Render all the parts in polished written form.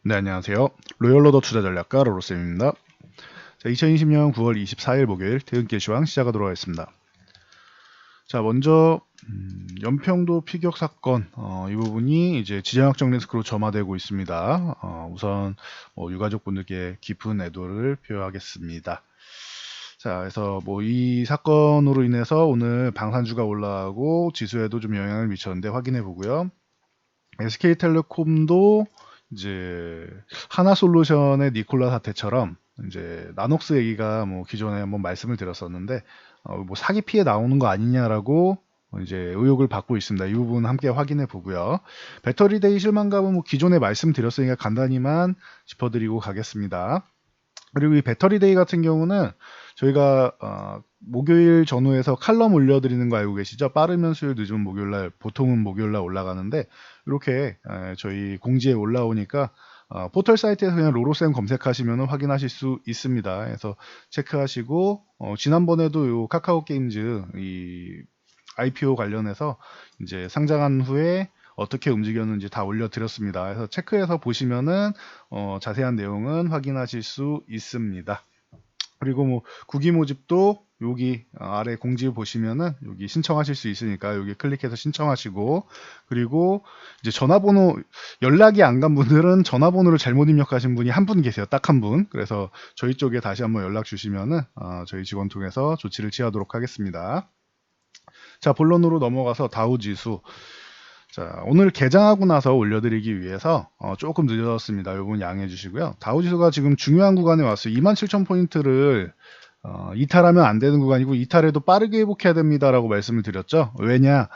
네, 안녕하세요. 로열러더 투자전략가 로로쌤입니다. 자, 2020년 9월 24일 목요일 퇴근길 시황 시작하도록 하겠습니다. 자, 먼저 연평도 피격 사건 이 부분이 이제 지정학적 리스크로 점화되고 있습니다. 우선 유가족분들께 깊은 애도를 표하겠습니다. 자, 그래서 이 사건으로 인해서 오늘 방산주가 올라가고 지수에도 좀 영향을 미쳤는데 확인해 보고요. SK텔레콤도 이제 하나솔루션의 니콜라 사태처럼 이제 나녹스 얘기가 기존에 한번 말씀을 드렸었는데 사기 피해 나오는 거 아니냐라고 이제 의혹을 받고 있습니다. 이 부분 함께 확인해 보고요. 배터리데이 실망감은 기존에 말씀드렸으니까 간단히만 짚어드리고 가겠습니다. 그리고 이 배터리데이 같은 경우는 저희가 목요일 전후에서 칼럼 올려드리는 거 알고 계시죠? 빠르면 수요일, 늦으면 목요일날, 보통은 목요일날 올라가는데 이렇게 저희 공지에 올라오니까 포털 사이트에서 그냥 로로쌤 검색하시면 확인하실 수 있습니다. 그래서 체크하시고 지난번에도 요 카카오 게임즈 이 IPO 관련해서 이제 상장한 후에 어떻게 움직였는지 다 올려드렸습니다. 그래서 체크해서 보시면은 자세한 내용은 확인하실 수 있습니다. 그리고 구기 모집도 여기 아래 공지 보시면은 여기 신청하실 수 있으니까 여기 클릭해서 신청하시고, 그리고 이제 전화번호 연락이 안 간 분들은 전화번호를 잘못 입력하신 분이 한 분 계세요. 딱 한 분. 그래서 저희 쪽에 다시 한번 연락 주시면은 저희 직원 통해서 조치를 취하도록 하겠습니다. 자, 본론으로 넘어가서 다우 지수. 자, 오늘 개장하고 나서 올려드리기 위해서 조금 늦어졌습니다. 이 부분 양해해 주시고요. 다우지수가 지금 중요한 구간에 왔어요. 27,000포인트를 이탈하면 안 되는 구간이고 이탈해도 빠르게 회복해야 됩니다라고 말씀을 드렸죠. 왜냐?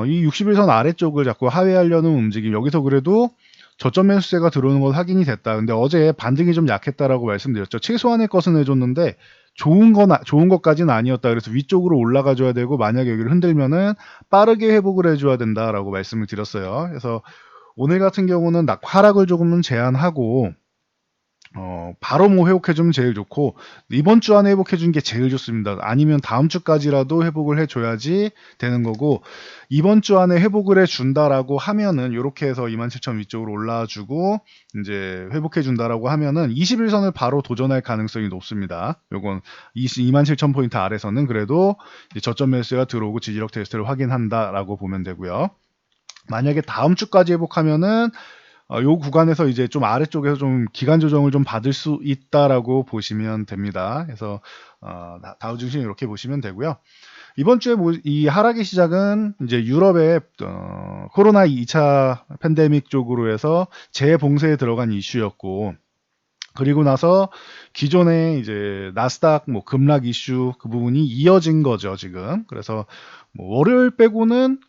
이 61선 아래쪽을 자꾸 하회하려는 움직임. 여기서 그래도 저점 매수세가 들어오는 건 확인이 됐다. 근데 어제 반등이 좀 약했다라고 말씀드렸죠. 최소한의 것은 해줬는데 좋은 것까지는 아니었다. 그래서 위쪽으로 올라가 줘야 되고 만약에 여기를 흔들면은 빠르게 회복을 해줘야 된다라고 말씀을 드렸어요. 그래서 오늘 같은 경우는 하락을 조금은 제한하고 바로 회복해주면 제일 좋고, 이번 주 안에 회복해주는 게 제일 좋습니다. 아니면 다음 주까지라도 회복을 해줘야지 되는 거고, 이번 주 안에 회복을 해준다라고 하면은, 이렇게 해서 27,000 위쪽으로 올라와주고, 이제 회복해준다라고 하면은, 21선을 바로 도전할 가능성이 높습니다. 요건 27,000포인트 아래서는 그래도 저점 매수가 들어오고 지지력 테스트를 확인한다라고 보면 되고요. 만약에 다음 주까지 회복하면은, 요 구간에서 이제 좀 아래쪽에서 좀 기간 조정을 좀 받을 수 있다라고 보시면 됩니다. 그래서 다우 증시 이렇게 보시면 되고요. 이번 주에 이 하락의 시작은 이제 유럽의 코로나 2차 팬데믹 쪽으로 해서 재봉쇄에 들어간 이슈였고, 그리고 나서 기존의 이제 나스닥 급락 이슈 그 부분이 이어진 거죠, 지금. 그래서 월요일 빼고는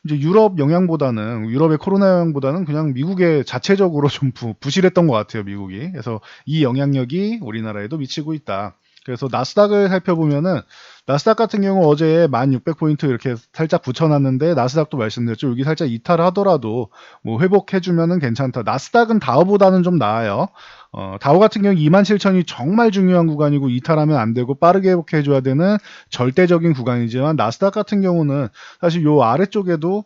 이제 유럽의 코로나 영향보다는 그냥 미국의 자체적으로 좀 부실했던 것 같아요, 미국이. 그래서 이 영향력이 우리나라에도 미치고 있다. 그래서 나스닥을 살펴보면은 나스닥 같은 경우 어제 1600포인트 이렇게 살짝 붙여놨는데, 나스닥도 말씀드렸죠. 여기 살짝 이탈하더라도 회복해주면은 괜찮다. 나스닥은 다우보다는 좀 나아요. 다우 같은 경우 27,000이 정말 중요한 구간이고 이탈하면 안 되고 빠르게 회복해줘야 되는 절대적인 구간이지만, 나스닥 같은 경우는 사실 요 아래쪽에도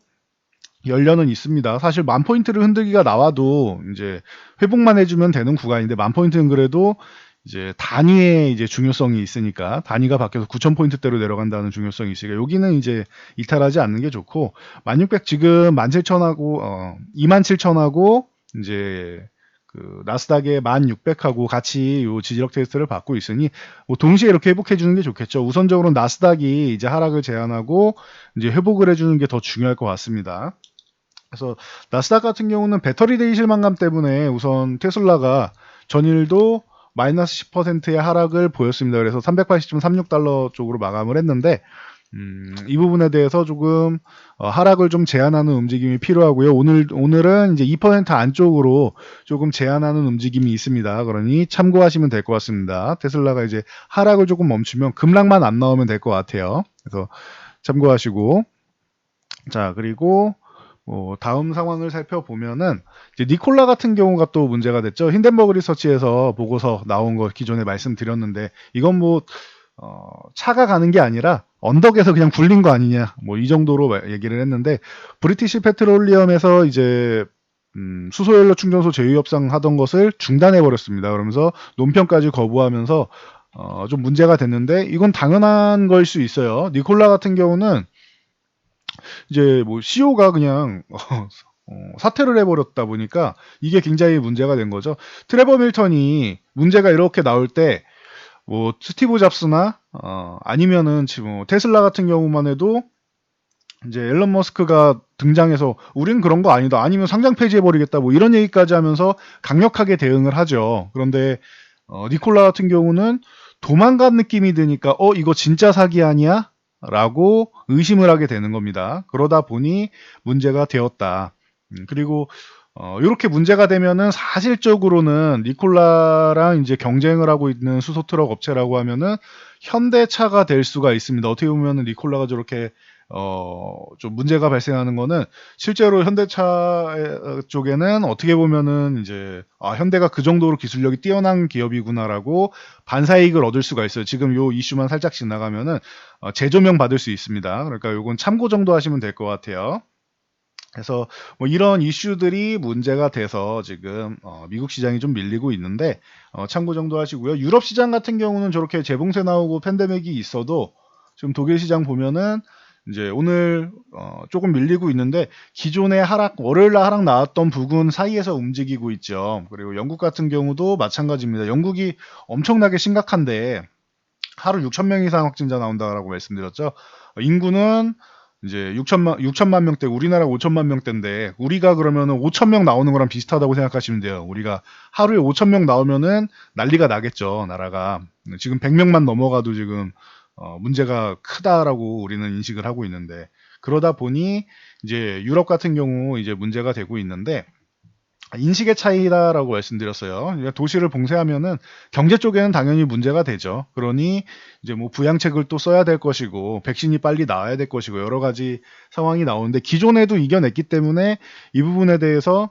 열려는 있습니다. 사실 10,000포인트를 흔들기가 나와도 이제 회복만 해주면 되는 구간인데, 10,000포인트는 그래도 이제 단위의 이제 중요성이 있으니까, 단위가 바뀌어서 9,000포인트대로 내려간다는 중요성이 있으니까 여기는 이제 이탈하지 않는 게 좋고, 1600 지금 17,000하고 27,000하고 이제 그 나스닥의 1600하고 같이 요 지지력 테스트를 받고 있으니 동시에 이렇게 회복해 주는 게 좋겠죠. 우선적으로 나스닥이 이제 하락을 제한하고 이제 회복을 해주는 게 더 중요할 것 같습니다. 그래서 나스닥 같은 경우는 배터리데이 실망감 때문에 우선 테슬라가 전일도 마이너스 10%의 하락을 보였습니다. 그래서 380.36달러 쪽으로 마감을 했는데, 이 부분에 대해서 조금 하락을 좀 제한하는 움직임이 필요하고요. 오늘은 이제 2% 안쪽으로 조금 제한하는 움직임이 있습니다. 그러니 참고하시면 될 것 같습니다. 테슬라가 이제 하락을 조금 멈추면 급락만 안 나오면 될 것 같아요. 그래서 참고하시고, 자, 그리고 다음 상황을 살펴보면은 이제 니콜라 같은 경우가 또 문제가 됐죠. 힌덴버그 리서치에서 보고서 나온 거 기존에 말씀드렸는데, 이건 차가 가는 게 아니라 언덕에서 그냥 굴린 거 아니냐, 이 정도로 얘기를 했는데, 브리티시 페트롤리엄에서 이제 수소연료 충전소 제휴 협상하던 것을 중단해 버렸습니다. 그러면서 논평까지 거부하면서 좀 문제가 됐는데 이건 당연한 걸 수 있어요. 니콜라 같은 경우는 이제 뭐 CEO가 그냥 사퇴를 해버렸다 보니까 이게 굉장히 문제가 된 거죠. 트레버 밀턴이 문제가 이렇게 나올 때 뭐 스티브 잡스나 아니면은 지금 뭐 테슬라 같은 경우만 해도 이제 앨런 머스크가 등장해서 우린 그런 거 아니다. 아니면 상장 폐지해버리겠다. 뭐 이런 얘기까지 하면서 강력하게 대응을 하죠. 그런데 니콜라 같은 경우는 도망간 느낌이 드니까 이거 진짜 사기 아니야? 라고 의심을 하게 되는 겁니다. 그러다 보니 문제가 되었다. 그리고 이렇게 문제가 되면은 사실적으로는 니콜라랑 이제 경쟁을 하고 있는 수소트럭 업체라고 하면은 현대차가 될 수가 있습니다. 어떻게 보면은 니콜라가 저렇게 좀 문제가 발생하는 거는 실제로 현대차 쪽에는 어떻게 보면은 이제 현대가 그 정도로 기술력이 뛰어난 기업이구나라고 반사이익을 얻을 수가 있어요. 지금 요 이슈만 살짝 지나가면은 재조명 받을 수 있습니다. 그러니까 요건 참고 정도 하시면 될 것 같아요. 그래서 뭐 이런 이슈들이 문제가 돼서 지금 미국 시장이 좀 밀리고 있는데 참고 정도 하시고요. 유럽 시장 같은 경우는 저렇게 재봉쇄 나오고 팬데믹이 있어도 지금 독일 시장 보면은 이제 오늘 조금 밀리고 있는데 기존의 하락 월요일 날 하락 나왔던 부근 사이에서 움직이고 있죠. 그리고 영국 같은 경우도 마찬가지입니다. 영국이 엄청나게 심각한데 하루 6천 명 이상 확진자 나온다라고 말씀드렸죠. 인구는 이제 6천만 명대, 우리나라 5천만 명대인데 우리가 그러면은 5천 명 나오는 거랑 비슷하다고 생각하시면 돼요. 우리가 하루에 5천 명 나오면은 난리가 나겠죠, 나라가. 지금 100명만 넘어가도 지금 문제가 크다라고 우리는 인식을 하고 있는데 그러다 보니 이제 유럽 같은 경우 이제 문제가 되고 있는데 인식의 차이다라고 말씀드렸어요. 그러니까 도시를 봉쇄하면은 경제 쪽에는 당연히 문제가 되죠. 그러니 이제 뭐 부양책을 또 써야 될 것이고 백신이 빨리 나와야 될 것이고 여러 가지 상황이 나오는데 기존에도 이겨냈기 때문에 이 부분에 대해서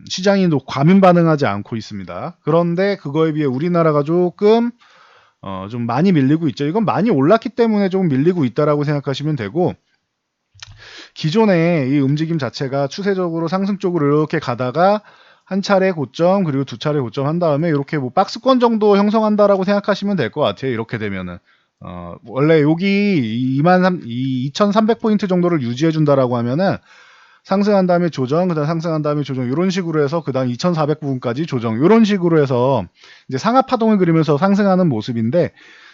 시장이 또 과민 반응하지 않고 있습니다. 그런데 그거에 비해 우리나라가 조금 좀 많이 밀리고 있죠. 이건 많이 올랐기 때문에 조금 밀리고 있다라고 생각하시면 되고 기존의 이 움직임 자체가 추세적으로 상승 쪽으로 이렇게 가다가 한 차례 고점 그리고 두 차례 고점 한 다음에 이렇게 뭐 박스권 정도 형성한다라고 생각하시면 될 것 같아요. 이렇게 되면은 원래 여기 2,300포인트 정도를 유지해 준다라고 하면은 상승한 다음에 조정, 그다음 상승한 다음에 조정 이런 식으로 해서 그다음 2,400 부분까지 조정 이런 식으로 해서 이제 상하 파동을 그리면서 상승하는 모습인데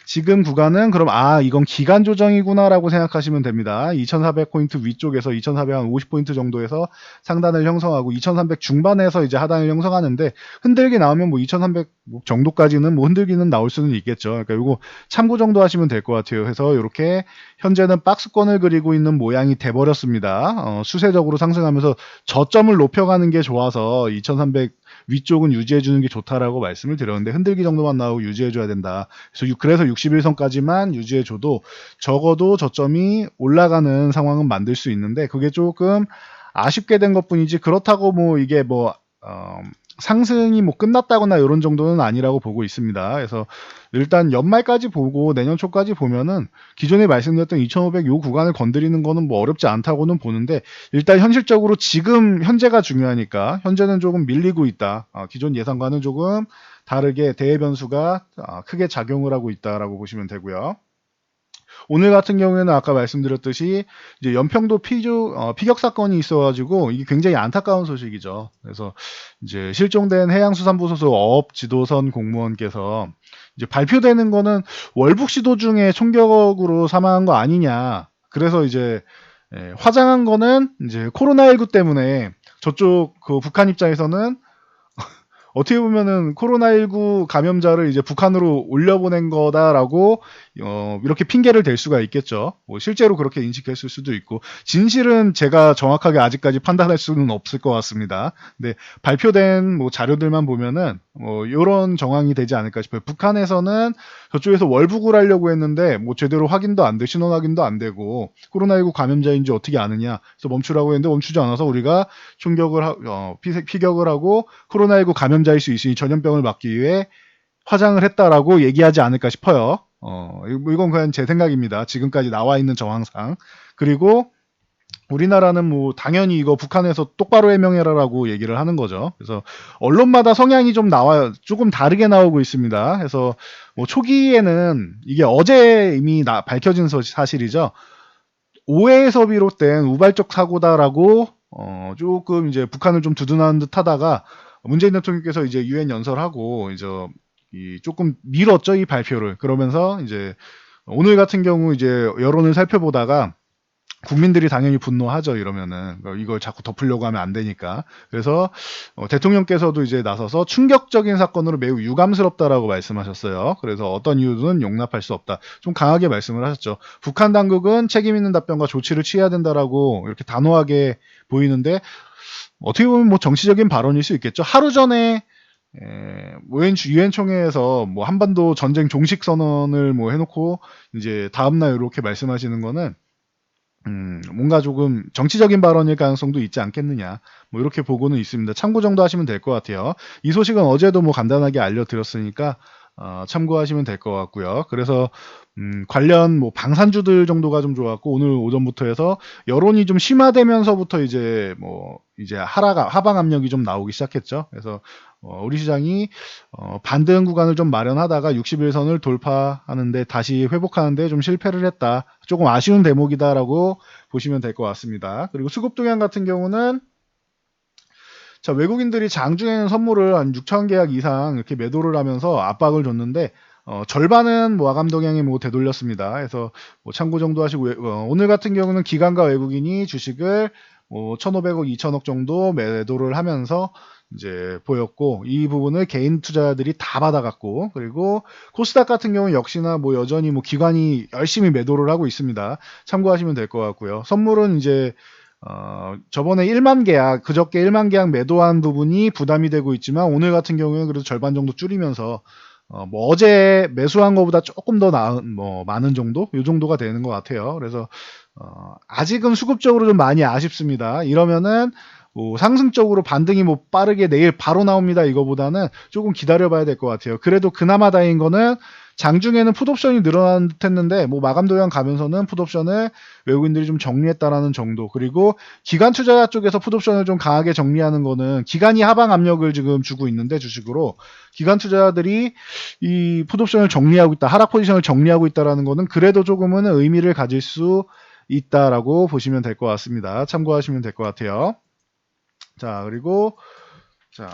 지금 구간은 그럼 이건 기간 조정이구나라고 생각하시면 됩니다. 2,400포인트 위쪽에서 2,450포인트 정도에서 상단을 형성하고 2,300 중반에서 이제 하단을 형성하는데 흔들기 나오면 뭐 2,300 정도까지는 뭐 흔들기는 나올 수는 있겠죠. 그러니까 이거 참고 정도 하시면 될 것 같아요. 그래서 이렇게 현재는 박스권을 그리고 있는 모양이 돼버렸습니다. 수세적으로 상승하면서 저점을 높여가는 게 좋아서 2,300 위쪽은 유지해주는 게 좋다라고 말씀을 드렸는데 흔들기 정도만 나오고 유지해줘야 된다. 그래서 61선까지만 유지해줘도 적어도 저점이 올라가는 상황은 만들 수 있는데 그게 조금 아쉽게 된 것뿐이지 그렇다고 뭐 이게 뭐 상승이 뭐 끝났다거나 이런 정도는 아니라고 보고 있습니다. 그래서 일단 연말까지 보고 내년 초까지 보면은 기존에 말씀드렸던 2,500 요 구간을 건드리는 거는 뭐 어렵지 않다고는 보는데 일단 현실적으로 지금 현재가 중요하니까 현재는 조금 밀리고 있다. 기존 예상과는 조금 다르게 대외 변수가 크게 작용을 하고 있다라고 보시면 되고요. 오늘 같은 경우에는 아까 말씀드렸듯이 이제 연평도 피격 사건이 있어가지고 이게 굉장히 안타까운 소식이죠. 그래서 이제 실종된 해양수산부 소속 어업 지도선 공무원께서 이제 발표되는 거는 월북 시도 중에 총격으로 사망한 거 아니냐. 그래서 이제 화장한 거는 이제 코로나19 때문에 저쪽 그 북한 입장에서는 어떻게 보면은 코로나19 감염자를 이제 북한으로 올려보낸 거다라고 이렇게 핑계를 댈 수가 있겠죠. 뭐 실제로 그렇게 인식했을 수도 있고 진실은 제가 정확하게 아직까지 판단할 수는 없을 것 같습니다. 근데 발표된 뭐 자료들만 보면은 뭐 이런 정황이 되지 않을까 싶어요. 북한에서는 저쪽에서 월북을 하려고 했는데 뭐 제대로 확인도 안 돼, 신원 확인도 안 되고 코로나19 감염자인지 어떻게 아느냐, 그래서 멈추라고 했는데 멈추지 않아서 우리가 피격을 하고 코로나19 감염자일 수 있으니 전염병을 막기 위해 화장을 했다라고 얘기하지 않을까 싶어요. 이건 그냥 제 생각입니다. 지금까지 나와 있는 정황상. 그리고 우리나라는 뭐 당연히 이거 북한에서 똑바로 해명해라라고 얘기를 하는 거죠. 그래서 언론마다 성향이 좀 나와요. 조금 다르게 나오고 있습니다. 그래서 뭐 초기에는 이게 어제 이미 밝혀진 사실이죠. 오해에서 비롯된 우발적 사고다라고 조금 이제 북한을 좀 두둔하는 듯 하다가 문재인 대통령께서 이제 유엔 연설하고 이제 이 조금 미뤘죠, 이 발표를. 그러면서 이제 오늘 같은 경우 이제 여론을 살펴보다가 국민들이 당연히 분노하죠, 이러면은. 이걸 자꾸 덮으려고 하면 안 되니까. 그래서 대통령께서도 이제 나서서 충격적인 사건으로 매우 유감스럽다라고 말씀하셨어요. 그래서 어떤 이유든 용납할 수 없다. 좀 강하게 말씀을 하셨죠. 북한 당국은 책임 있는 답변과 조치를 취해야 된다라고 이렇게 단호하게 보이는데, 어떻게 보면 뭐 정치적인 발언일 수 있겠죠. 하루 전에 유엔 총회에서 뭐 한반도 전쟁 종식 선언을 뭐 해놓고 이제 다음날 이렇게 말씀하시는 거는 뭔가 조금 정치적인 발언일 가능성도 있지 않겠느냐. 뭐 이렇게 보고는 있습니다. 참고 정도 하시면 될 것 같아요. 이 소식은 어제도 뭐 간단하게 알려드렸으니까 참고하시면 될 것 같고요. 그래서 관련 뭐 방산주들 정도가 좀 좋았고 오늘 오전부터 해서 여론이 좀 심화되면서부터 이제 뭐 이제 하방 압력이 좀 나오기 시작했죠. 그래서 우리 시장이 반등 구간을 좀 마련하다가 60일선을 돌파하는데 다시 회복하는데 좀 실패를 했다. 조금 아쉬운 대목이다라고 보시면 될 것 같습니다. 그리고 수급 동향 같은 경우는 자, 외국인들이 장중에는 선물을 한 6천 계약 이상 이렇게 매도를 하면서 압박을 줬는데 절반은 뭐 마감 동향에 뭐 되돌렸습니다. 그래서 뭐 참고 정도 하시고 오늘 같은 경우는 기관과 외국인이 주식을 뭐 1,500억, 2천억 정도 매도를 하면서 이제 보였고 이 부분을 개인 투자자들이 다 받아갔고 그리고 코스닥 같은 경우 역시나 뭐 여전히 뭐 기관이 열심히 매도를 하고 있습니다. 참고하시면 될 것 같고요. 선물은 이제 저번에 1만 계약, 그저께 1만 계약 매도한 부분이 부담이 되고 있지만 오늘 같은 경우에는 그래도 절반 정도 줄이면서 뭐 어제 매수한 것보다 조금 더 많은 정도? 이 정도가 되는 것 같아요. 그래서 아직은 수급적으로 좀 많이 아쉽습니다. 이러면은 뭐 상승적으로 반등이 뭐 빠르게 내일 바로 나옵니다. 이거보다는 조금 기다려봐야 될 것 같아요. 그래도 그나마 다행인 거는 장중에는 풋옵션이 늘어난 듯 했는데 뭐 마감 도형 가면서는 풋옵션을 외국인들이 좀 정리했다라는 정도. 그리고 기관 투자자 쪽에서 풋옵션을 좀 강하게 정리하는 거는 기관이 하방 압력을 지금 주고 있는데 주식으로 기관 투자자들이 이 풋옵션을 정리하고 있다. 하락 포지션을 정리하고 있다라는 거는 그래도 조금은 의미를 가질 수 있다라고 보시면 될 것 같습니다. 참고하시면 될 것 같아요. 자, 그리고 자,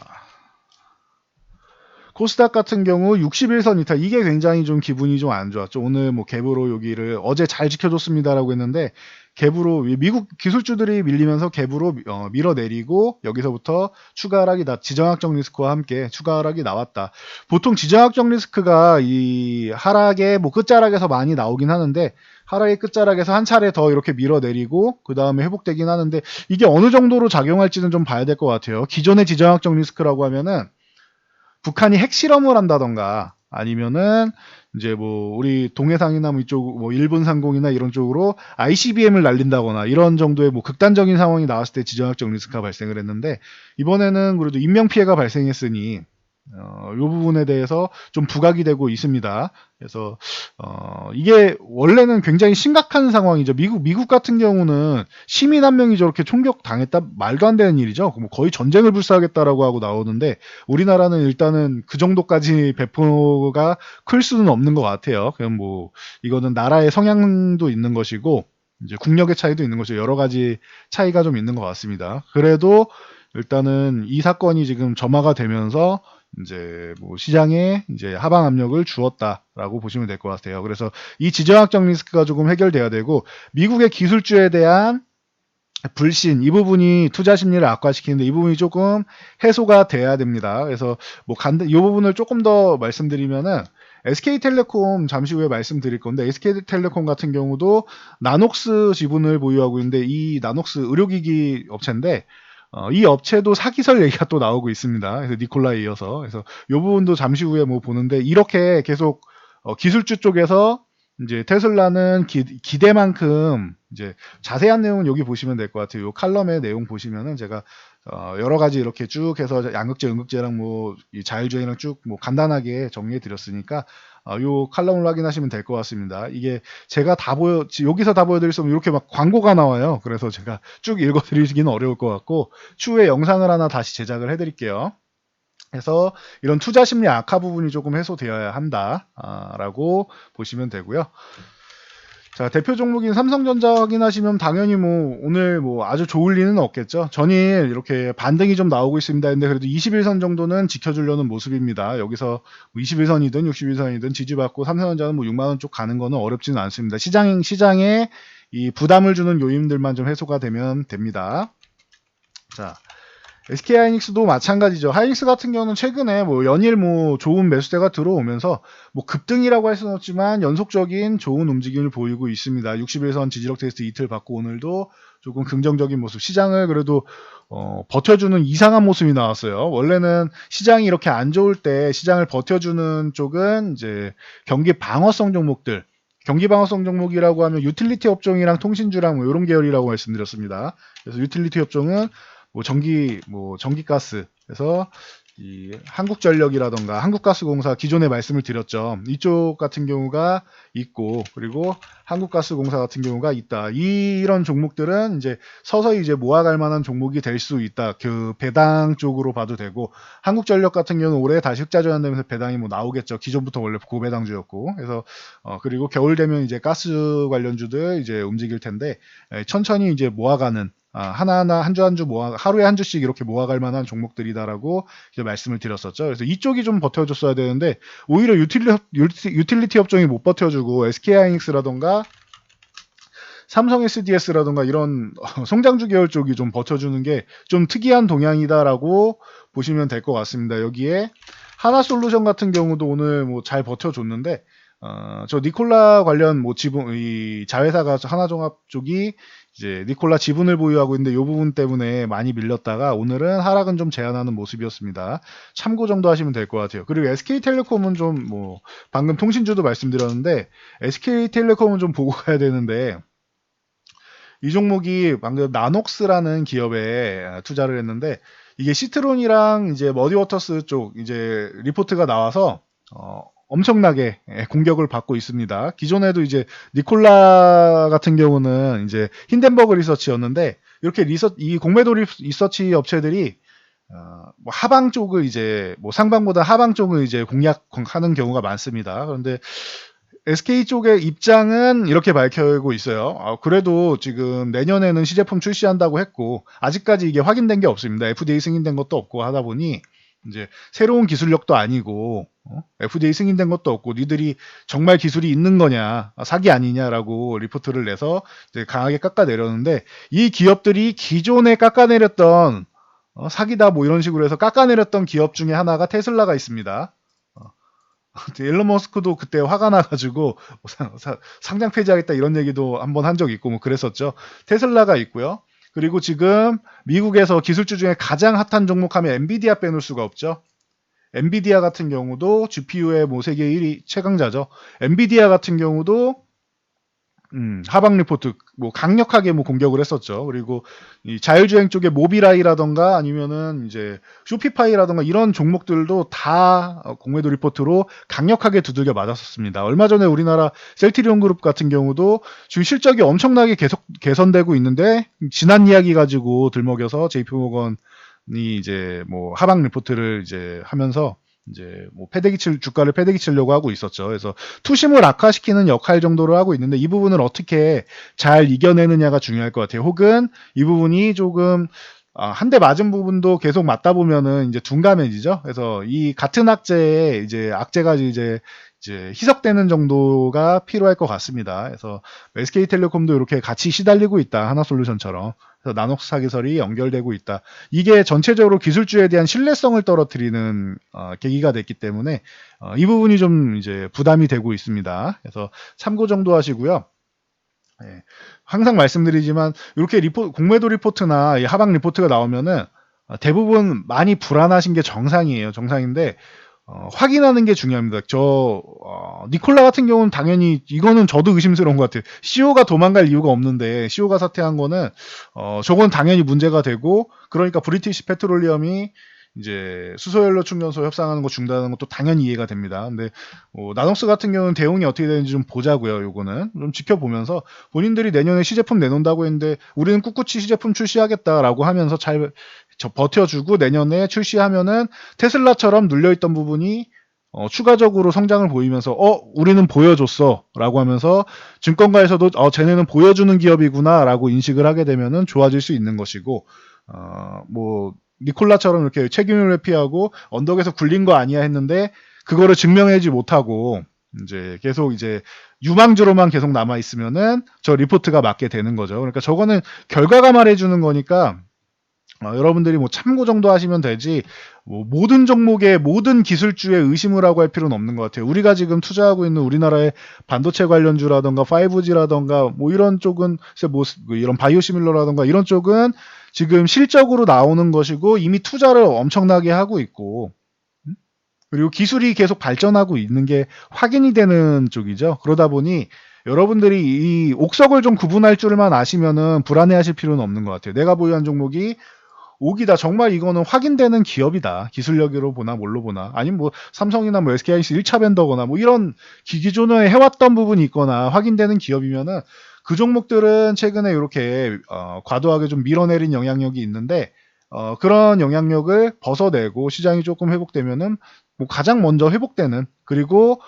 코스닥 같은 경우 61선 이탈 이게 굉장히 좀 기분이 좀 안 좋았죠. 오늘 뭐 갭으로 여기를 어제 잘 지켜줬습니다라고 했는데 갭으로 미국 기술주들이 밀리면서 갭으로 밀어내리고 여기서부터 추가 하락이 지정학적 리스크와 함께 추가 하락이 나왔다. 보통 지정학적 리스크가 이 하락의 뭐 끝자락에서 많이 나오긴 하는데 하락의 끝자락에서 한 차례 더 이렇게 밀어내리고 그 다음에 회복되긴 하는데 이게 어느 정도로 작용할지는 좀 봐야 될 것 같아요. 기존의 지정학적 리스크라고 하면은 북한이 핵실험을 한다던가 아니면은 이제 뭐 우리 동해상이나 뭐 이쪽 뭐 일본 상공이나 이런 쪽으로 ICBM을 날린다거나 이런 정도의 뭐 극단적인 상황이 나왔을 때 지정학적 리스크가 발생을 했는데 이번에는 그래도 인명 피해가 발생했으니 이 부분에 대해서 좀 부각이 되고 있습니다. 그래서 이게 원래는 굉장히 심각한 상황이죠. 미국 같은 경우는 시민 한 명이 저렇게 총격 당했다 말도 안 되는 일이죠. 뭐 거의 전쟁을 불사하겠다라고 하고 나오는데 우리나라는 일단은 그 정도까지 배포가 클 수는 없는 것 같아요. 그냥 뭐 이거는 나라의 성향도 있는 것이고 이제 국력의 차이도 있는 것이고 여러 가지 차이가 좀 있는 것 같습니다. 그래도 일단은 이 사건이 지금 점화가 되면서 이제 뭐 시장에 이제 하방 압력을 주었다라고 보시면 될 것 같아요. 그래서 이 지정학적 리스크가 조금 해결돼야 되고 미국의 기술주에 대한 불신 이 부분이 투자 심리를 악화시키는데 이 부분이 조금 해소가 돼야 됩니다. 그래서 뭐 이 부분을 조금 더 말씀드리면은 SK텔레콤 잠시 후에 말씀드릴 건데 SK텔레콤 같은 경우도 나녹스 지분을 보유하고 있는데 이 나녹스 의료기기 업체인데 이 업체도 사기설 얘기가 또 나오고 있습니다. 그래서 니콜라에 이어서 그래서 이 부분도 잠시 후에 뭐 보는데 이렇게 계속 기술주 쪽에서 이제 테슬라는 기대만큼 이제 자세한 내용은 여기 보시면 될 것 같아요. 이 칼럼의 내용 보시면은 제가 여러 가지 이렇게 쭉 해서 양극재, 음극재랑 뭐 이 자율주행이랑 쭉 뭐 간단하게 정리해 드렸으니까 요 칼럼을 확인하시면 될 것 같습니다. 이게 제가 여기서 다 보여드릴 수 없으면 이렇게 막 광고가 나와요. 그래서 제가 쭉 읽어드리기는 어려울 것 같고, 추후에 영상을 하나 다시 제작을 해드릴게요. 그래서 이런 투자 심리 악화 부분이 조금 해소되어야 한다라고 보시면 되고요. 자, 대표 종목인 삼성전자 확인하시면 당연히 뭐 오늘 뭐 아주 좋을 리는 없겠죠. 전일 이렇게 반등이 좀 나오고 있습니다. 근데 그래도 21선 정도는 지켜주려는 모습입니다. 여기서 뭐 21선이든 61선이든 지지받고 삼성전자는 뭐 6만원 쪽 가는 거는 어렵지는 않습니다. 시장에 이 부담을 주는 요인들만 좀 해소가 되면 됩니다. 자, SK하이닉스도 마찬가지죠. 하이닉스 같은 경우는 최근에 뭐 연일 뭐 좋은 매수세가 들어오면서 뭐 급등이라고 할 수는 없지만 연속적인 좋은 움직임을 보이고 있습니다. 61선 지지력 테스트 이틀 받고 오늘도 조금 긍정적인 모습, 시장을 그래도 버텨주는 이상한 모습이 나왔어요. 원래는 시장이 이렇게 안 좋을 때 시장을 버텨주는 쪽은 이제 경기 방어성 종목들, 경기 방어성 종목이라고 하면 유틸리티 업종이랑 통신주랑 뭐 이런 계열이라고 말씀드렸습니다. 그래서 유틸리티 업종은 뭐 전기가스, 그래서 이 한국전력이라던가 한국가스공사 기존에 말씀을 드렸죠. 이쪽 같은 경우가 있고, 그리고 한국가스공사 같은 경우가 있다. 이런 종목들은 이제 서서히 이제 모아갈 만한 종목이 될 수 있다. 그 배당 쪽으로 봐도 되고, 한국전력 같은 경우는 올해 다시 흑자 전환되면서 배당이 뭐 나오겠죠. 기존부터 원래 고배당주였고, 그래서 그리고 겨울 되면 이제 가스 관련주들 이제 움직일 텐데, 천천히 이제 모아가는, 하나하나 한 주 한 주 하루에 한 주씩 이렇게 모아갈 만한 종목들이다라고 이제 말씀을 드렸었죠. 그래서 이쪽이 좀 버텨줬어야 되는데, 오히려 유틸리티 업종이 못 버텨주고, SK하이닉스라던가 삼성 SDS라던가 이런 성장주 계열 쪽이 좀 버텨주는 게 좀 특이한 동향이다라고 보시면 될 것 같습니다. 여기에 하나솔루션 같은 경우도 오늘 뭐 잘 버텨줬는데, 저 니콜라 관련 뭐 이 자회사가 하나종합 쪽이 이제 니콜라 지분을 보유하고 있는데 이 부분 때문에 많이 밀렸다가 오늘은 하락은 좀 제한하는 모습이었습니다. 참고 정도 하시면 될 것 같아요. 그리고 SK텔레콤은 좀 뭐 방금 통신주도 말씀드렸는데 SK텔레콤은 좀 보고 가야 되는데, 이 종목이 방금 나녹스라는 기업에 투자를 했는데, 이게 시트론이랑 이제 머디워터스 쪽 이제 리포트가 나와서 엄청나게 공격을 받고 있습니다. 기존에도 이제 니콜라 같은 경우는 이제 힌덴버그 리서치였는데, 이렇게 이 공매도 리서치 업체들이 뭐 하방 쪽을 이제 뭐 상방보다 하방 쪽을 이제 공략하는 경우가 많습니다. 그런데 SK 쪽의 입장은 이렇게 밝히고 있어요. 그래도 지금 내년에는 시제품 출시한다고 했고, 아직까지 이게 확인된 게 없습니다. FDA 승인된 것도 없고 하다 보니 이제 새로운 기술력도 아니고 FDA 승인된 것도 없고, 니들이 정말 기술이 있는 거냐, 사기 아니냐라고 리포트를 내서 이제 강하게 깎아내렸는데, 이 기업들이 기존에 깎아내렸던 사기다 뭐 이런 식으로 해서 깎아내렸던 기업 중에 하나가 테슬라가 있습니다. 일론 머스크도 그때 화가 나가지고 상장 폐지하겠다 이런 얘기도 한번 한 적 있고 뭐 그랬었죠. 테슬라가 있고요. 그리고 지금 미국에서 기술주 중에 가장 핫한 종목 하면 엔비디아 빼놓을 수가 없죠. 엔비디아 같은 경우도 GPU의 뭐 세계 1위 최강자죠. 엔비디아 같은 경우도 하방 리포트 뭐 강력하게 뭐 공격을 했었죠. 그리고 이 자율주행 쪽에 모비라이라던가 아니면은 이제 쇼피파이라던가 이런 종목들도 다 공매도 리포트로 강력하게 두들겨 맞았었습니다. 얼마 전에 우리나라 셀트리온 그룹 같은 경우도 지금 실적이 엄청나게 계속 개선되고 있는데, 지난 이야기 가지고 들먹여서 JP모건이 이제 뭐 하방 리포트를 이제 하면서 이제 뭐 주가를 패대기 치려고 하고 있었죠. 그래서 투심을 악화시키는 역할 정도로 하고 있는데, 이 부분을 어떻게 잘 이겨내느냐가 중요할 것 같아요. 혹은 이 부분이 조금 한 대 맞은 부분도 계속 맞다 보면은 이제 둔감해지죠. 그래서 이 같은 악재에 이제 악재가 이제 희석되는 정도가 필요할 것 같습니다. 그래서 SK텔레콤도 이렇게 같이 시달리고 있다. 하나솔루션처럼. 그래서 나녹스 사기설이 연결되고 있다. 이게 전체적으로 기술주에 대한 신뢰성을 떨어뜨리는 계기가 됐기 때문에 이 부분이 좀 이제 부담이 되고 있습니다. 그래서 참고 정도 하시고요. 예, 항상 말씀드리지만 이렇게 공매도 리포트나 하방 리포트가 나오면은 대부분 많이 불안하신 게 정상이에요. 정상인데 확인하는 게 중요합니다. 니콜라 같은 경우는 당연히 이거는 저도 의심스러운 것 같아요. CEO가 도망갈 이유가 없는데 CEO가 사퇴한 거는 저건 당연히 문제가 되고, 그러니까 브리티시 페트롤리엄이 이제 수소연료 충전소 협상하는 거 중단하는 것도 당연히 이해가 됩니다. 근데 나녹스 같은 경우는 대응이 어떻게 되는지 좀 보자고요. 요거는 좀 지켜보면서 본인들이 내년에 시제품 내놓는다고 했는데 우리는 꿋꿋이 시제품 출시하겠다라고 하면서 잘 버텨주고 내년에 출시하면은 테슬라처럼 눌려있던 부분이 추가적으로 성장을 보이면서 우리는 보여줬어 라고 하면서 증권가에서도 쟤네는 보여주는 기업이구나 라고 인식을 하게 되면은 좋아질 수 있는 것이고 뭐 니콜라처럼 이렇게 책임을 회피하고 언덕에서 굴린 거 아니야 했는데 그거를 증명하지 못하고 이제 계속 이제 유망주로만 계속 남아 있으면은 저 리포트가 맞게 되는 거죠. 그러니까 저거는 결과가 말해주는 거니까 여러분들이 뭐 참고 정도 하시면 되지 뭐 모든 종목의 모든 기술주에 의심을 하고 할 필요는 없는 것 같아요. 우리가 지금 투자하고 있는 우리나라의 반도체 관련주라던가 5G라던가 뭐 이런 쪽은 뭐 이런 바이오시밀러라던가 이런 쪽은 지금 실적으로 나오는 것이고 이미 투자를 엄청나게 하고 있고 그리고 기술이 계속 발전하고 있는 게 확인이 되는 쪽이죠. 그러다 보니 여러분들이 이 옥석을 좀 구분할 줄만 아시면은 불안해하실 필요는 없는 것 같아요. 내가 보유한 종목이 옥이다. 정말 이거는 확인되는 기업이다. 기술력으로 보나 뭘로 보나. 아니면 뭐 삼성이나 뭐 SK하이닉스 1차 벤더거나 뭐 이런 기존에 해왔던 부분이 있거나 확인되는 기업이면은 그 종목들은 최근에 이렇게 과도하게 좀 밀어내린 영향력이 있는데 그런 영향력을 벗어내고 시장이 조금 회복되면은 뭐 가장 먼저 회복되는 그리고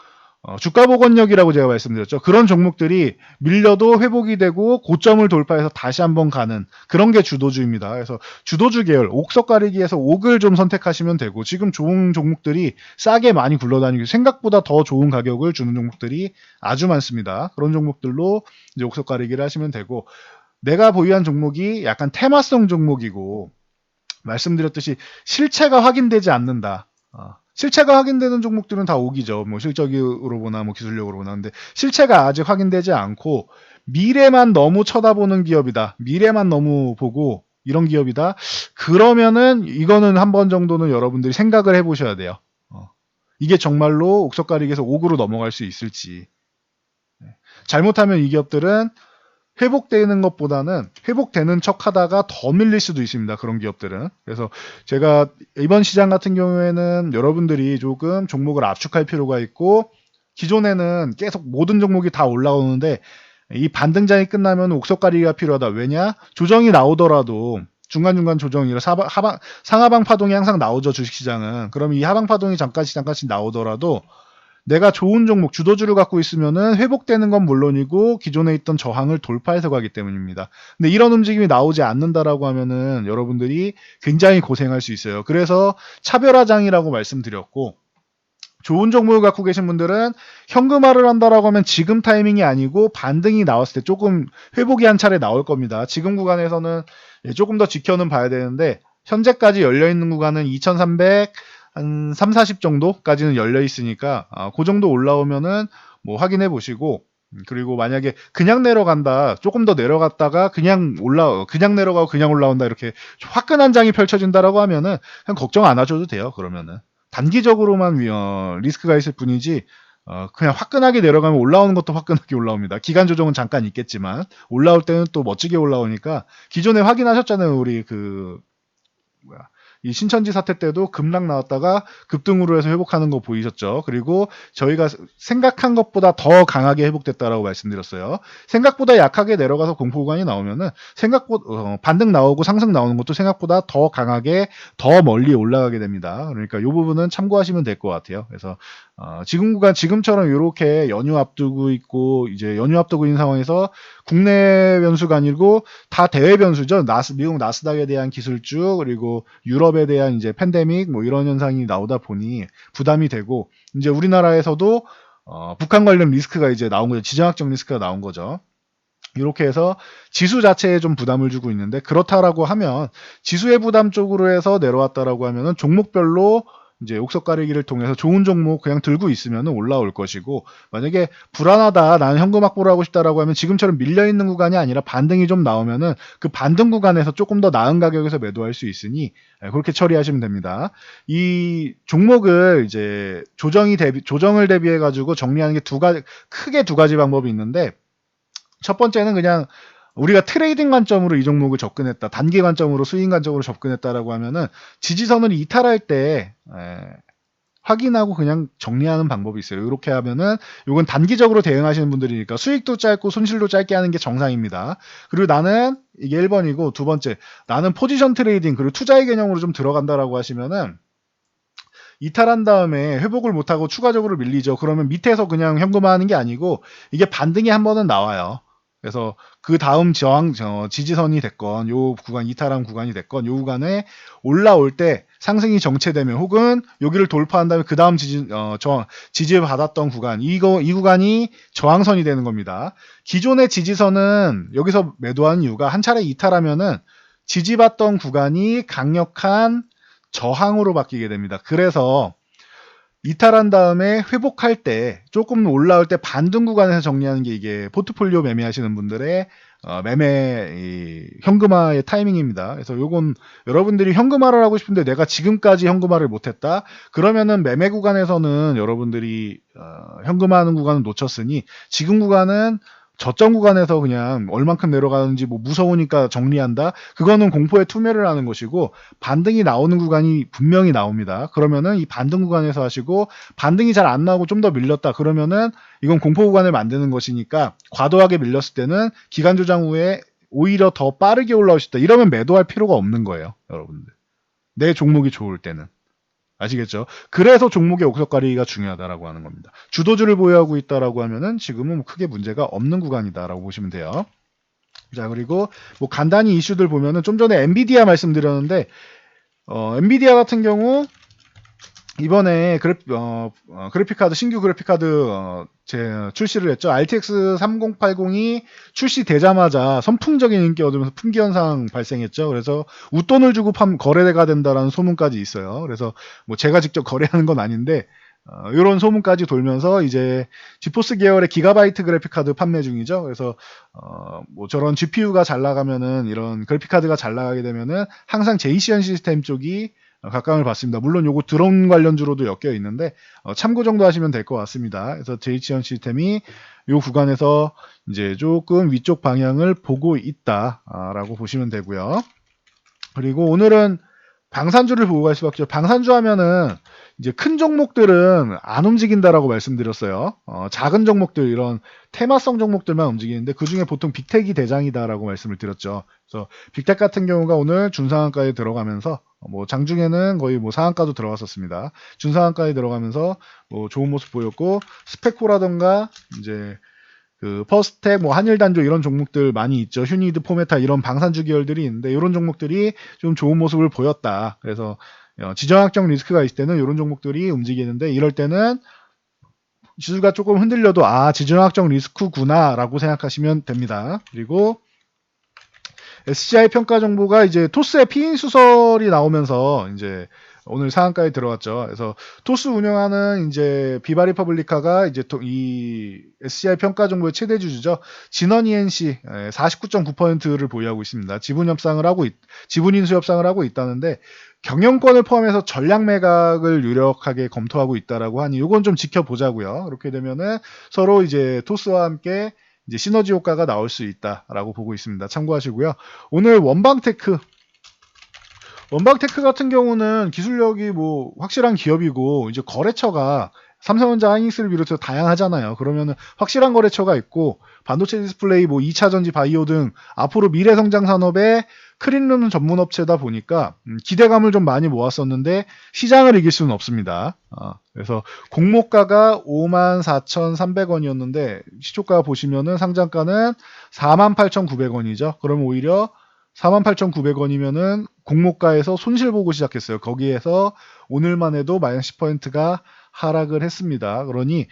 주가 복원력이라고 제가 말씀드렸죠. 그런 종목들이 밀려도 회복이 되고 고점을 돌파해서 다시 한번 가는 그런 게 주도주입니다. 그래서 주도주 계열, 옥석 가리기에서 옥을 좀 선택하시면 되고 지금 좋은 종목들이 싸게 많이 굴러다니고 생각보다 더 좋은 가격을 주는 종목들이 아주 많습니다. 그런 종목들로 이제 옥석 가리기를 하시면 되고 내가 보유한 종목이 약간 테마성 종목이고 말씀드렸듯이 실체가 확인되지 않는다. 실체가 확인되는 종목들은 다 옥이죠. 뭐 실적으로 보나 뭐 기술력으로 보나. 근데 실체가 아직 확인되지 않고 미래만 너무 쳐다보는 기업이다. 미래만 너무 보고 이런 기업이다. 그러면은 이거는 한 번 정도는 여러분들이 생각을 해보셔야 돼요. 이게 정말로 옥석 가리기에서 옥으로 넘어갈 수 있을지. 잘못하면 이 기업들은 회복되는 것보다는 회복되는 척 하다가 더 밀릴 수도 있습니다. 그런 기업들은. 그래서 제가 이번 시장 같은 경우에는 여러분들이 조금 종목을 압축할 필요가 있고 기존에는 계속 모든 종목이 다 올라오는데 이 반등장이 끝나면 옥석가리기가 필요하다. 왜냐? 조정이 나오더라도 중간중간 조정이라 상하방 파동이 항상 나오죠. 주식시장은. 그럼 이 하방 파동이 잠깐씩 나오더라도 내가 좋은 종목, 주도주를 갖고 있으면은 회복되는 건 물론이고 기존에 있던 저항을 돌파해서 가기 때문입니다. 근데 이런 움직임이 나오지 않는다라고 하면은 여러분들이 굉장히 고생할 수 있어요. 그래서 차별화장이라고 말씀드렸고 좋은 종목을 갖고 계신 분들은 현금화를 한다라고 하면 지금 타이밍이 아니고 반등이 나왔을 때 조금 회복이 한 차례 나올 겁니다. 지금 구간에서는 조금 더 지켜는 봐야 되는데 현재까지 열려있는 구간은 2300 한 3, 40 정도까지는 열려 있으니까 그 정도 올라오면은 뭐 확인해 보시고 그리고 만약에 그냥 내려간다 조금 더 내려갔다가 그냥 내려가고 그냥 올라온다 이렇게 화끈한 장이 펼쳐진다라고 하면은 그냥 걱정 안 하셔도 돼요. 그러면은 단기적으로만 리스크가 있을 뿐이지 그냥 화끈하게 내려가면 올라오는 것도 화끈하게 올라옵니다. 기간 조정은 잠깐 있겠지만 올라올 때는 또 멋지게 올라오니까 기존에 확인하셨잖아요. 우리 이 신천지 사태 때도 급락 나왔다가 급등으로 해서 회복하는 거 보이셨죠? 그리고 저희가 생각한 것보다 더 강하게 회복됐다라고 말씀드렸어요. 생각보다 약하게 내려가서 공포 구간이 나오면은 생각보다 반등 나오고 상승 나오는 것도 생각보다 더 강하게 더 멀리 올라가게 됩니다. 그러니까 이 부분은 참고하시면 될 것 같아요. 그래서 지금처럼 이렇게 연휴 앞두고 있고 이제 연휴 앞두고 있는 상황에서 국내 변수가 아니고 다 대외 변수죠. 미국 나스닥에 대한 기술주 그리고 유럽에 대한 이제 팬데믹 뭐 이런 현상이 나오다 보니 부담이 되고 이제 우리나라에서도 북한 관련 리스크가 이제 나온 거죠. 지정학적 리스크가 나온 거죠. 이렇게 해서 지수 자체에 좀 부담을 주고 있는데 그렇다라고 하면 지수의 부담 쪽으로 해서 내려왔다라고 하면은 종목별로 이제 옥석 가리기를 통해서 좋은 종목 그냥 들고 있으면 올라올 것이고 만약에 불안하다 나는 현금 확보를 하고 싶다라고 하면 지금처럼 밀려있는 구간이 아니라 반등이 좀 나오면은 그 반등 구간에서 조금 더 나은 가격에서 매도할 수 있으니 그렇게 처리하시면 됩니다. 이 종목을 이제 조정을 대비해 가지고 정리하는 게 크게 두 가지 방법이 있는데 첫 번째는 그냥 우리가 트레이딩 관점으로 이 종목을 접근했다, 단기 관점으로 스윙 관점으로 접근했다라고 하면은 지지선을 이탈할 때 확인하고 그냥 정리하는 방법이 있어요. 이렇게 하면은 이건 단기적으로 대응하시는 분들이니까 수익도 짧고 손실도 짧게 하는 게 정상입니다. 그리고 나는 이게 1번이고, 두 번째, 나는 포지션 트레이딩 그리고 투자의 개념으로 좀 들어간다라고 하시면은 이탈한 다음에 회복을 못하고 추가적으로 밀리죠. 그러면 밑에서 그냥 현금화하는 게 아니고 이게 반등이 한 번은 나와요. 그래서 그 다음 지지선이 됐건, 요 구간, 이탈한 구간이 됐건, 요 구간에 올라올 때 상승이 정체되면, 혹은 여기를 돌파한 다음에 그 다음 지지를 받았던 구간, 이 구간이 저항선이 되는 겁니다. 기존의 지지선은 여기서 매도한 이유가, 한 차례 이탈하면은 지지받던 구간이 강력한 저항으로 바뀌게 됩니다. 그래서 이탈한 다음에 회복할 때, 조금 올라올 때 반등 구간에서 정리하는 게 이게 포트폴리오 매매하시는 분들의 매매 현금화의 타이밍입니다. 그래서 요건 여러분들이 현금화를 하고 싶은데 내가 지금까지 현금화를 못했다, 그러면은 매매 구간에서는 여러분들이 현금화하는 구간은 놓쳤으니, 지금 구간은 저점 구간에서 그냥 얼만큼 내려가는지 뭐 무서우니까 정리한다, 그거는 공포에 투매를 하는 것이고, 반등이 나오는 구간이 분명히 나옵니다. 그러면은 이 반등 구간에서 하시고, 반등이 잘 안 나오고 좀 더 밀렸다 그러면은 이건 공포 구간을 만드는 것이니까, 과도하게 밀렸을 때는 기간 조정 후에 오히려 더 빠르게 올라올 수 있다, 이러면 매도할 필요가 없는 거예요, 여러분들. 내 종목이 좋을 때는. 아시겠죠? 그래서 종목의 옥석가리가 중요하다라고 하는 겁니다. 주도주를 보유하고 있다라고 하면은 지금은 크게 문제가 없는 구간이다라고 보시면 돼요. 자, 그리고 뭐 간단히 이슈들 보면은, 좀 전에 엔비디아 말씀드렸는데, 엔비디아 같은 경우 이번에 그래픽카드, 신규 그래픽카드 출시를 했죠. RTX 3080이 출시되자마자 선풍적인 인기 얻으면서 품귀 현상 발생했죠. 그래서 웃돈을 주고 거래가 된다라는 소문까지 있어요. 그래서 뭐 제가 직접 거래하는 건 아닌데, 이런 소문까지 돌면서 이제 지포스 계열의 기가바이트 그래픽카드 판매 중이죠. 그래서 뭐 저런 GPU가 잘 나가면은, 이런 그래픽카드가 잘 나가게 되면은 항상 제이시언 시스템 쪽이 각광을 받습니다. 물론 요거 드론 관련주로도 엮여 있는데 참고 정도 하시면 될 것 같습니다. 그래서 제이시언 시스템이 요 구간에서 이제 조금 위쪽 방향을 보고 있다라고 보시면 되고요. 그리고 오늘은 방산주를 보고 갈 수밖에 없죠. 방산주 하면은 이제 큰 종목들은 안 움직인다라고 말씀드렸어요. 작은 종목들, 이런 테마성 종목들만 움직이는데, 그 중에 보통 빅텍이 대장이다라고 말씀을 드렸죠. 그래서 빅텍 같은 경우가 오늘 준상한가에 들어가면서, 뭐 장중에는 거의 뭐 상한가도 들어갔었습니다. 준상한가에 들어가면서 뭐 좋은 모습 보였고, 스페코라던가 이제 그 퍼스텍, 뭐 한일단조, 이런 종목들 많이 있죠. 휴니드, 포메타, 이런 방산주 계열들이 있는데, 이런 종목들이 좀 좋은 모습을 보였다. 그래서 지정학적 리스크가 있을 때는 이런 종목들이 움직이는데, 이럴 때는 지수가 조금 흔들려도 지정학적 리스크구나 라고 생각하시면 됩니다. 그리고 SCI 평가 정보가 이제 토스의 피인 수설이 나오면서 이제 오늘 상한가에 들어왔죠. 그래서 토스 운영하는 이제 비바 리퍼블리카가 이제 이 SCI 평가 정보의 최대 주주죠. 진원 ENC 49.9%를 보유하고 있습니다. 지분 인수 협상을 하고 있다는데, 경영권을 포함해서 전략 매각을 유력하게 검토하고 있다라고 하니, 이건 좀 지켜보자고요. 그렇게 되면은 서로 이제 토스와 함께 이제 시너지 효과가 나올 수 있다라고 보고 있습니다. 참고하시고요. 오늘 원방테크 같은 경우는 기술력이 뭐 확실한 기업이고, 이제 거래처가 삼성전자, 하이닉스를 비롯해서 다양하잖아요. 그러면은 확실한 거래처가 있고, 반도체 디스플레이, 뭐 2차 전지, 바이오 등 앞으로 미래 성장 산업의 클린룸 전문 업체다 보니까 기대감을 좀 많이 모았었는데 시장을 이길 수는 없습니다. 그래서 공모가가 54,300원이었는데 시초가 보시면은 상장가는 48,900원이죠. 그러면 오히려 48,900원이면은 공모가에서 손실 보고 시작했어요. 거기에서 오늘만 해도 마이너스 10%가 하락을 했습니다. 그러니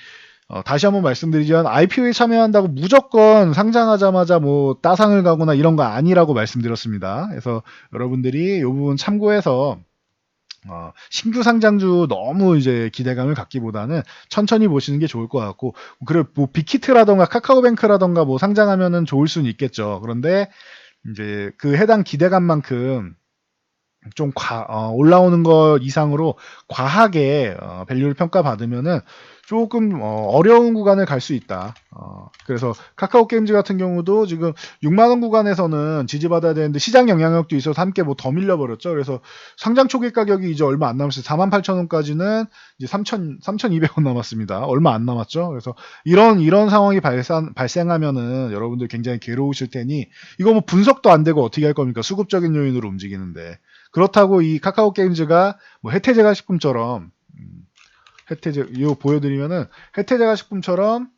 다시 한번 말씀드리지만, IPO에 참여한다고 무조건 상장하자마자 뭐 따상을 가거나 이런 거 아니라고 말씀드렸습니다. 그래서 여러분들이 이 부분 참고해서 신규 상장주 너무 이제 기대감을 갖기보다는 천천히 보시는 게 좋을 것 같고, 그래 뭐 빅히트라던가 카카오뱅크라던가 뭐 상장하면은 좋을 수는 있겠죠. 그런데 이제 그 해당 기대감만큼 좀 올라오는 것 이상으로 과하게 밸류를 평가받으면은 조금 어려운 구간을 갈 수 있다. 그래서 카카오 게임즈 같은 경우도 지금 6만 원 구간에서는 지지받아야 되는데 시장 영향력도 있어서 함께 뭐 더 밀려버렸죠. 그래서 상장 초기 가격이 이제 얼마 안 남았어요. 48,000원까지는 이제 3,200원 남았습니다. 얼마 안 남았죠. 그래서 이런 상황이 발생하면은 여러분들 굉장히 괴로우실 테니 이거 뭐 분석도 안 되고 어떻게 할 겁니까? 수급적인 요인으로 움직이는데. 그렇다고 이 카카오 게임즈가 뭐 혜태제가 식품처럼 혜태제 이거 보여드리면은 혜태제가 식품처럼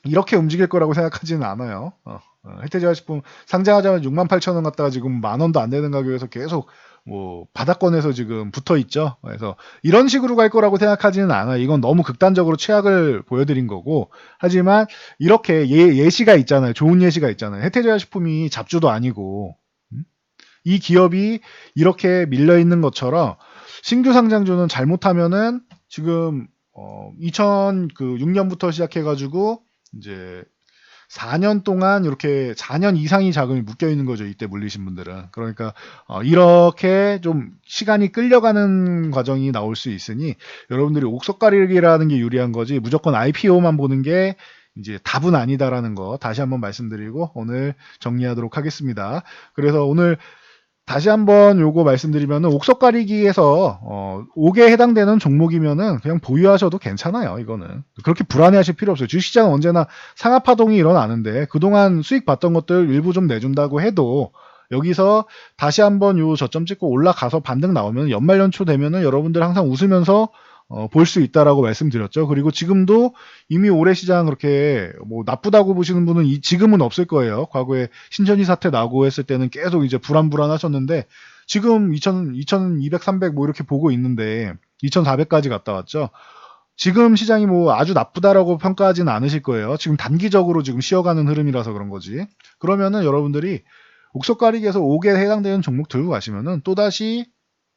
이렇게 움직일 거라고 생각하지는 않아요. 혜태제가 식품 상장하자마자 68,000원 갔다가 지금 만 원도 안 되는 가격에서 계속 뭐 바닥권에서 지금 붙어 있죠. 그래서 이런 식으로 갈 거라고 생각하지는 않아요. 이건 너무 극단적으로 최악을 보여드린 거고. 하지만 이렇게 예시가 있잖아요. 좋은 예시가 있잖아요. 혜태제가 식품이 잡주도 아니고 이 기업이 이렇게 밀려 있는 것처럼 신규 상장주는 잘못하면은 지금 2006년부터 시작해가지고 이제 4년 동안 이렇게 4년 이상이 자금이 묶여 있는 거죠. 이때 물리신 분들은. 그러니까 이렇게 좀 시간이 끌려가는 과정이 나올 수 있으니 여러분들이 옥석가리기라는 게 유리한 거지 무조건 IPO만 보는 게 이제 답은 아니다라는 거 다시 한번 말씀드리고 오늘 정리하도록 하겠습니다. 그래서 오늘 다시 한번 요거 말씀드리면은 옥석 가리기에서 5개에 해당되는 종목이면은 그냥 보유하셔도 괜찮아요. 이거는 그렇게 불안해하실 필요 없어요. 주식시장은 언제나 상하 파동이 일어나는데 그동안 수익 봤던 것들 일부 좀 내준다고 해도 여기서 다시 한번 요 저점 찍고 올라가서 반등 나오면 연말 연초 되면은 여러분들 항상 웃으면서 볼 수 있다라고 말씀드렸죠. 그리고 지금도 이미 올해 시장 그렇게 뭐 나쁘다고 보시는 분은 지금은 없을 거예요. 과거에 신천지 사태 나고 했을 때는 계속 이제 불안하셨는데 지금 2200, 300 뭐 이렇게 보고 있는데 2400까지 갔다 왔죠. 지금 시장이 뭐 아주 나쁘다라고 평가하지는 않으실 거예요. 지금 단기적으로 지금 쉬어가는 흐름이라서 그런 거지. 그러면은 여러분들이 옥석 가리기에서 5개에 해당되는 종목 들고 가시면은 또다시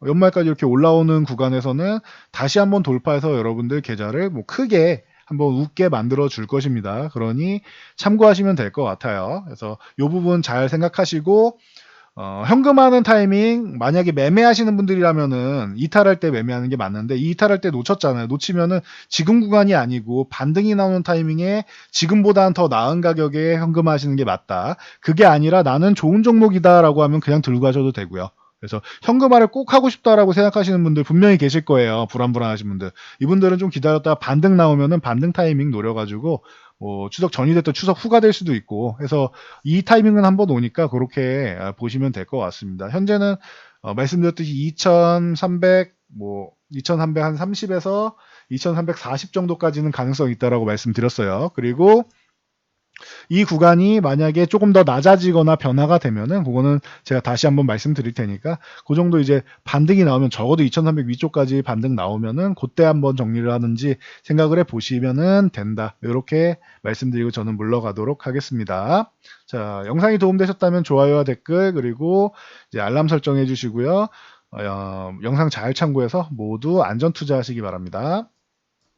연말까지 이렇게 올라오는 구간에서는 다시 한번 돌파해서 여러분들 계좌를 뭐 크게 한번 웃게 만들어 줄 것입니다. 그러니 참고하시면 될 것 같아요. 그래서 이 부분 잘 생각하시고 현금하는 타이밍 만약에 매매하시는 분들이라면은 이탈할 때 매매하는 게 맞는데 이탈할 때 놓쳤잖아요. 놓치면은 지금 구간이 아니고 반등이 나오는 타이밍에 지금보다는 더 나은 가격에 현금하시는 게 맞다. 그게 아니라 나는 좋은 종목이다라고 하면 그냥 들고 가셔도 되고요. 그래서 현금화를 꼭 하고 싶다라고 생각하시는 분들 분명히 계실 거예요. 불안하신 분들. 이분들은 좀 기다렸다가 반등 나오면은 반등 타이밍 노려가지고 뭐 추석 전이 됐던 추석 후가 될 수도 있고 해서 이 타이밍은 한번 오니까 그렇게 보시면 될 것 같습니다. 현재는 말씀드렸듯이 2300 뭐 2300 한 30에서 2340 정도까지는 가능성이 있다라고 말씀드렸어요. 그리고 이 구간이 만약에 조금 더 낮아지거나 변화가 되면은 그거는 제가 다시 한번 말씀드릴 테니까 그 정도 이제 반등이 나오면 적어도 2300 위쪽까지 반등 나오면은 그때 한번 정리를 하는지 생각을 해 보시면은 된다. 이렇게 말씀드리고 저는 물러가도록 하겠습니다. 자, 영상이 도움되셨다면 좋아요와 댓글 그리고 이제 알람 설정해 주시고요. 영상 잘 참고해서 모두 안전 투자하시기 바랍니다.